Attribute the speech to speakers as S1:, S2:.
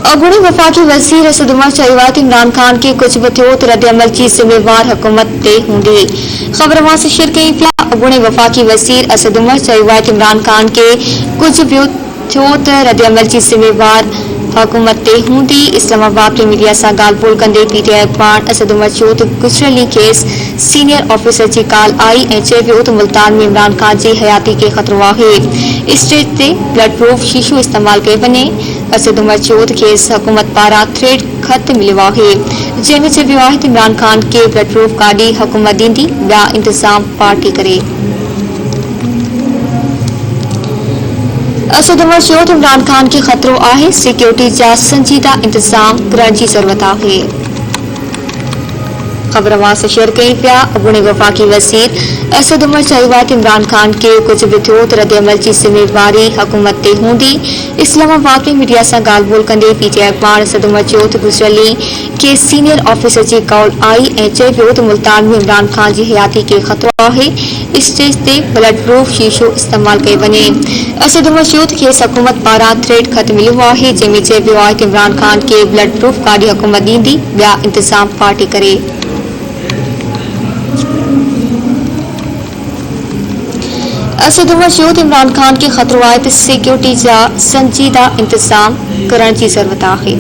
S1: अगुणी वफाकी वज़ीर असद उमर चईवात इमरान खान के कुछ बथियोत रद्द अमल की जिम्मेवार हुकूमत ते हूंदी। खबर मां शेयर कई पिया। अगुणी वफाकी वज़ीर असद उमर चईवात इमरान खान के कुछ बथियोत रद्द अमल की जिम्मेवार हुकूमत ते हूंदी। इस्लामाबाद के मीडिया सां ॻाल्हि ॿोल कंदे पीटीआई अखबार असद उमर चयो त गुज़िरियल ॾींहुं खेसि सीनियर ऑफिसर जी कॉल आई ऐं चए पियो त मुल्तान में इमरान खान जी हयाती खे ख़तरो आहे। स्टेज ते ब्लड प्रूफ शीशो इस्तेमाल कयो वञे। असद उमर चयो त खेसि हुकूमत पारां थ्रेड ख़त मिलियो आहे जंहिं में चइबो आहे त इमरान खान खे ब्लड प्रूफ गाॾी हुकूमत ॾींदी। ॿिया इंतज़ाम पार्टी करे। असद उमर चयो त इमरान खान खे ख़तरो आहे। सिक्योरिटी जा संजीदा इंतज़ाम करण जी ज़रूरत आहे। खबर मां शेयर कई पिया। अगुणे वफाकी वज़ीर असद उमर चयो त इमरान खान के कुछ भी थियो त रद्द अमल जी जिम्मेवारी हुकूमत ते हूंदी। इस्लामाबाद में मीडिया सां ॻाल्हि ॿोल कंदे पीटीआई अखबार असद उमर चयो त गुज़िरियल ॾींहुं के सीनियर ऑफिसर जी कॉल आई ऐं चए पियो त मुल्तान में इमरान खान जी हयाती खे ख़तरो आहे। स्टेज ते ब्लड प्रूफ शीशो इस्तेमाल कयो वञे। असद उमर चयो त खेसि हुकूमत पारां थ्रेड ख़त मिलियो आहे जंहिं में चइबो आहे त इमरान खान खे ब्लड प्रूफ गाॾी हुकूमत ॾींदी। ॿिया इंतज़ाम पार्टी करे। असद उमर चयो त इमरान खान खे ख़तरो आहे त सिक्योरिटी जा संजीदा इंतज़ाम करण जी ज़रूरत आहे।